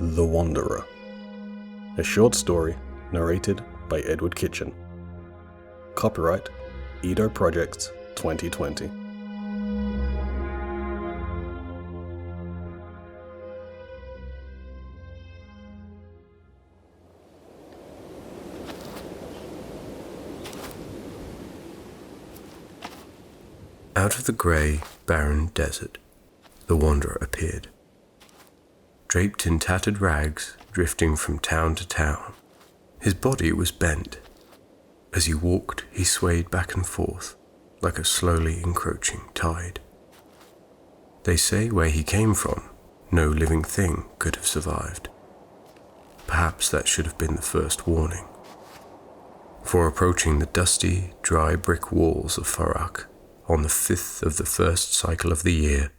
The Wanderer, a short story narrated by Edward Kitchen. Copyright Edo Projects 2020. Out of the grey, barren desert, the Wanderer appeared. Draped in tattered rags, drifting from town to town. His body was bent. As he walked, he swayed back and forth, like a slowly encroaching tide. They say where he came from, no living thing could have survived. Perhaps that should have been the first warning. For approaching the dusty, dry brick walls of Farak, on the 5th of the first cycle of the year,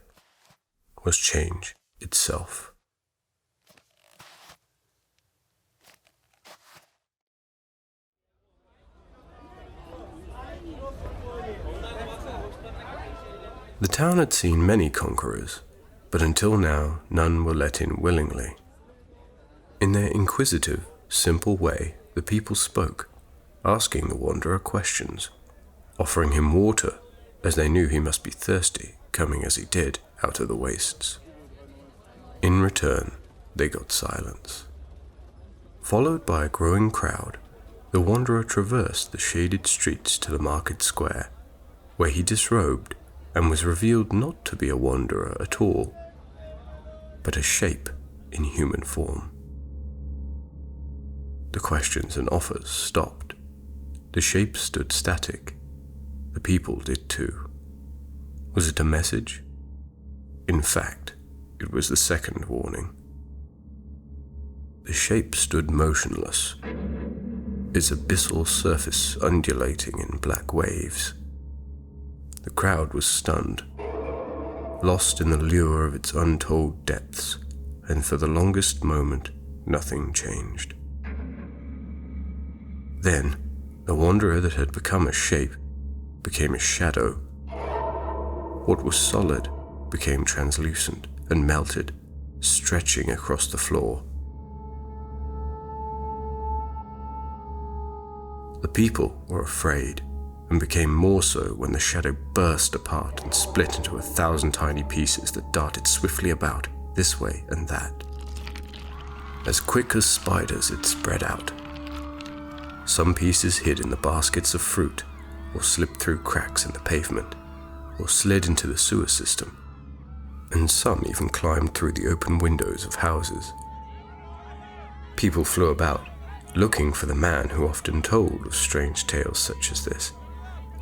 was change itself. The town had seen many conquerors, but until now none were let in willingly. In their inquisitive, simple way, the people spoke, asking the Wanderer questions, offering him water, as they knew he must be thirsty, coming as he did out of the wastes. In return, they got silence. Followed by a growing crowd, the Wanderer traversed the shaded streets to the market square, where he disrobed and was revealed not to be a wanderer at all, but a shape in human form. The questions and offers stopped. The shape stood static. The people did too. Was it a message? In fact, it was the second warning. The shape stood motionless, its abyssal surface undulating in black waves. The crowd was stunned, lost in the lure of its untold depths, and for the longest moment nothing changed. Then, the wanderer that had become a shape became a shadow. What was solid became translucent and melted, stretching across the floor. The people were afraid, and became more so when the shadow burst apart and split into 1,000 tiny pieces that darted swiftly about, this way and that. As quick as spiders it spread out. Some pieces hid in the baskets of fruit, or slipped through cracks in the pavement, or slid into the sewer system, and some even climbed through the open windows of houses. People flew about, looking for the man who often told of strange tales such as this,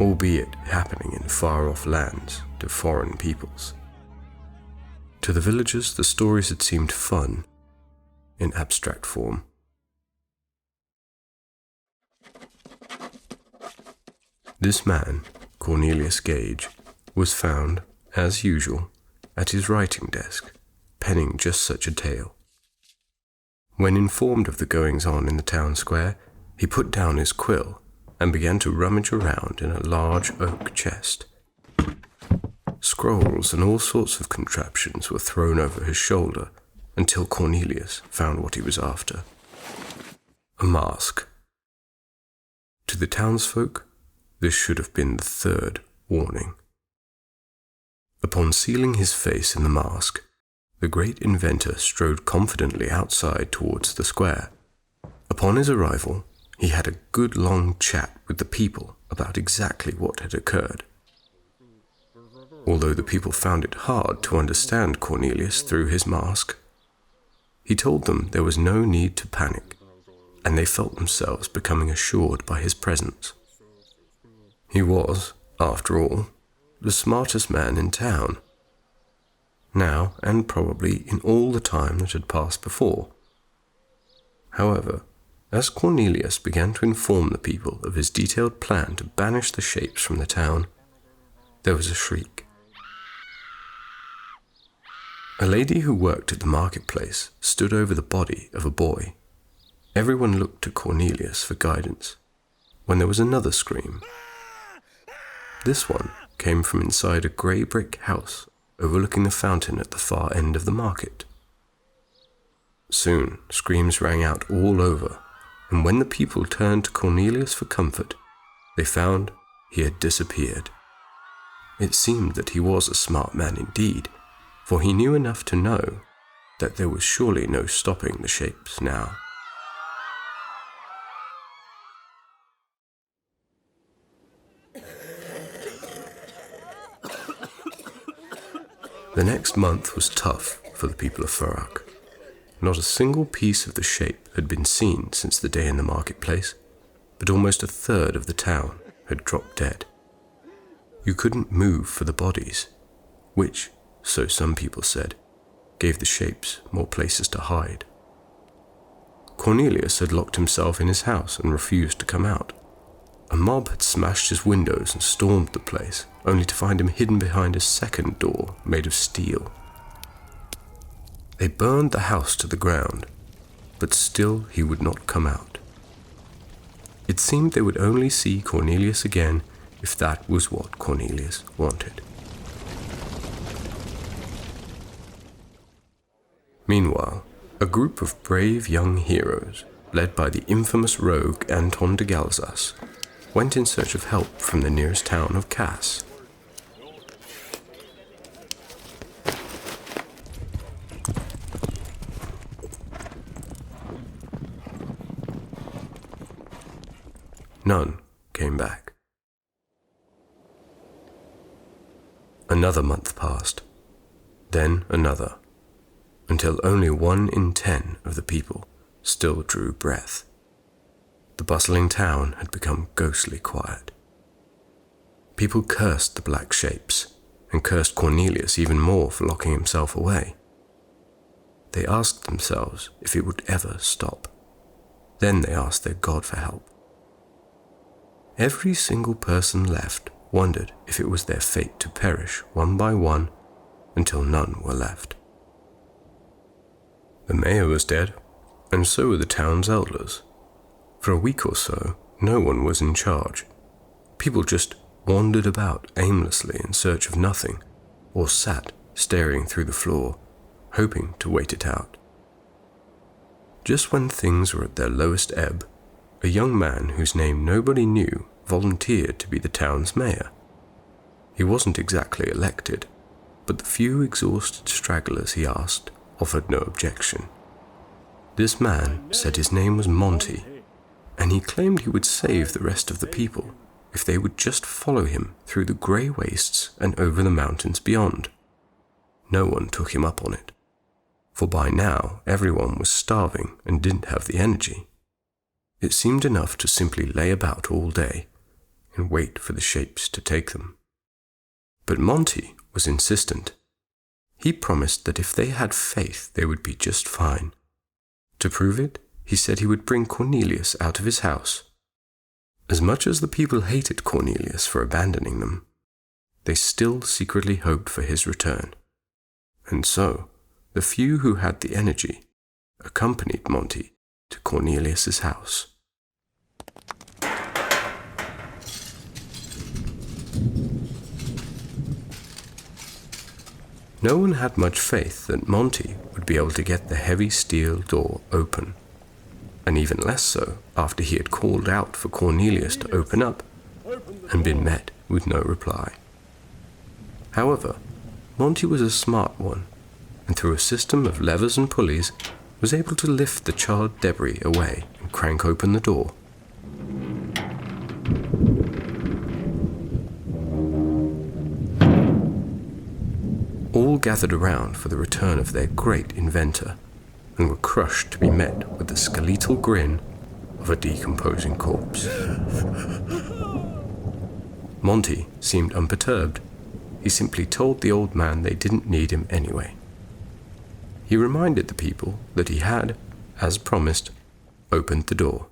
albeit happening in far-off lands to foreign peoples. To the villagers, the stories had seemed fun in abstract form. This man, Cornelius Gage, was found, as usual, at his writing desk, penning just such a tale. When informed of the goings-on in the town square, he put down his quill and began to rummage around in a large oak chest. Scrolls and all sorts of contraptions were thrown over his shoulder until Cornelius found what he was after. A mask. To the townsfolk, this should have been the third warning. Upon sealing his face in the mask, the great inventor strode confidently outside towards the square. Upon his arrival, he had a good long chat with the people about exactly what had occurred. Although the people found it hard to understand Cornelius through his mask, he told them there was no need to panic, and they felt themselves becoming assured by his presence. He was, after all, the smartest man in town, now and probably in all the time that had passed before. However, as Cornelius began to inform the people of his detailed plan to banish the shapes from the town, there was a shriek. A lady who worked at the marketplace stood over the body of a boy. Everyone looked to Cornelius for guidance, when there was another scream. This one came from inside a grey brick house overlooking the fountain at the far end of the market. Soon, screams rang out all over, and when the people turned to Cornelius for comfort, they found he had disappeared. It seemed that he was a smart man indeed, for he knew enough to know that there was surely no stopping the shapes now. The next month was tough for the people of Ferak. Not a single piece of the shape had been seen since the day in the marketplace, but almost a third of the town had dropped dead. You couldn't move for the bodies, which, so some people said, gave the shapes more places to hide. Cornelius had locked himself in his house and refused to come out. A mob had smashed his windows and stormed the place, only to find him hidden behind a second door made of steel. They burned the house to the ground, but still he would not come out. It seemed they would only see Cornelius again if that was what Cornelius wanted. Meanwhile, a group of brave young heroes, led by the infamous rogue Anton de Galzas, went in search of help from the nearest town of Cass. None came back. Another month passed, then another, until only 1 in 10 of the people still drew breath. The bustling town had become ghostly quiet. People cursed the black shapes, and cursed Cornelius even more for locking himself away. They asked themselves if it would ever stop. Then they asked their God for help. Every single person left wondered if it was their fate to perish one by one until none were left. The mayor was dead, and so were the town's elders. For a week or so, no one was in charge. People just wandered about aimlessly in search of nothing, or sat staring through the floor, hoping to wait it out. Just when things were at their lowest ebb, a young man whose name nobody knew volunteered to be the town's mayor. He wasn't exactly elected, but the few exhausted stragglers he asked offered no objection. This man said his name was Monty, and he claimed he would save the rest of the people if they would just follow him through the grey wastes and over the mountains beyond. No one took him up on it, for by now everyone was starving and didn't have the energy. It seemed enough to simply lay about all day and wait for the shapes to take them. But Monty was insistent. He promised that if they had faith, they would be just fine. To prove it, he said he would bring Cornelius out of his house. As much as the people hated Cornelius for abandoning them, they still secretly hoped for his return. And so, the few who had the energy accompanied Monty to Cornelius's house. No one had much faith that Monty would be able to get the heavy steel door open, and even less so after he had called out for Cornelius to open up and been met with no reply. However, Monty was a smart one, and through a system of levers and pulleys was able to lift the charred debris away and crank open the door. All gathered around for the return of their great inventor, and were crushed to be met with the skeletal grin of a decomposing corpse. Monty seemed unperturbed. He simply told the old man they didn't need him anyway. He reminded the people that he had, as promised, opened the door.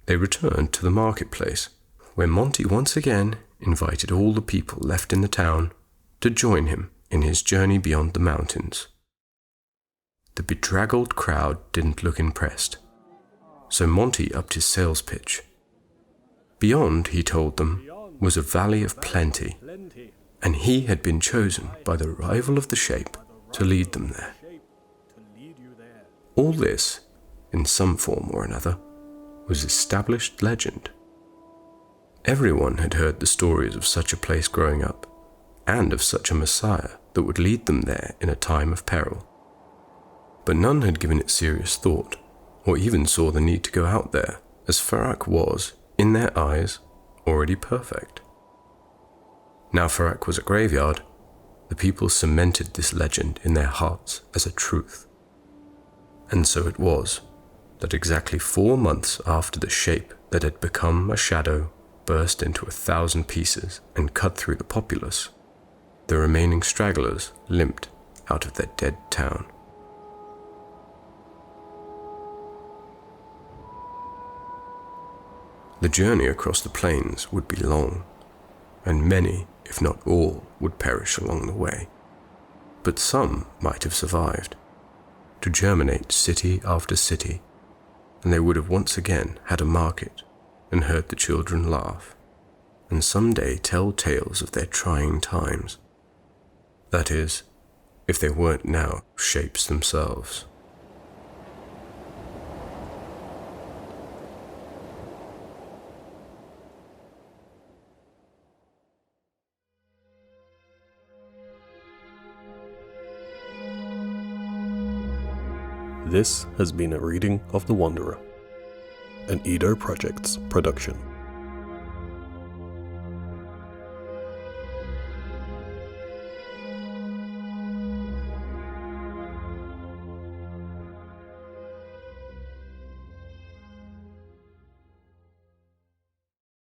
They returned to the marketplace, where Monty once again invited all the people left in the town to join him in his journey beyond the mountains. The bedraggled crowd didn't look impressed, so Monty upped his sales pitch. Beyond, he told them, was a valley of plenty, and he had been chosen by the rival of the shape to lead them there. All this, in some form or another, was established legend. Everyone had heard the stories of such a place growing up, and of such a Messiah that would lead them there in a time of peril. But none had given it serious thought, or even saw the need to go out there, as Farak was, in their eyes, already perfect. Now Farak was a graveyard, the people cemented this legend in their hearts as a truth. And so it was that exactly 4 months after the shape that had become a shadow burst into 1,000 pieces and cut through the populace, the remaining stragglers limped out of their dead town. The journey across the plains would be long, and many, if not all, would perish along the way. But some might have survived, to germinate city after city, and they would have once again had a market and heard the children laugh, and someday tell tales of their trying times. That is, if they weren't now shapes themselves. This has been a reading of The Wanderer, an Edo Projects production.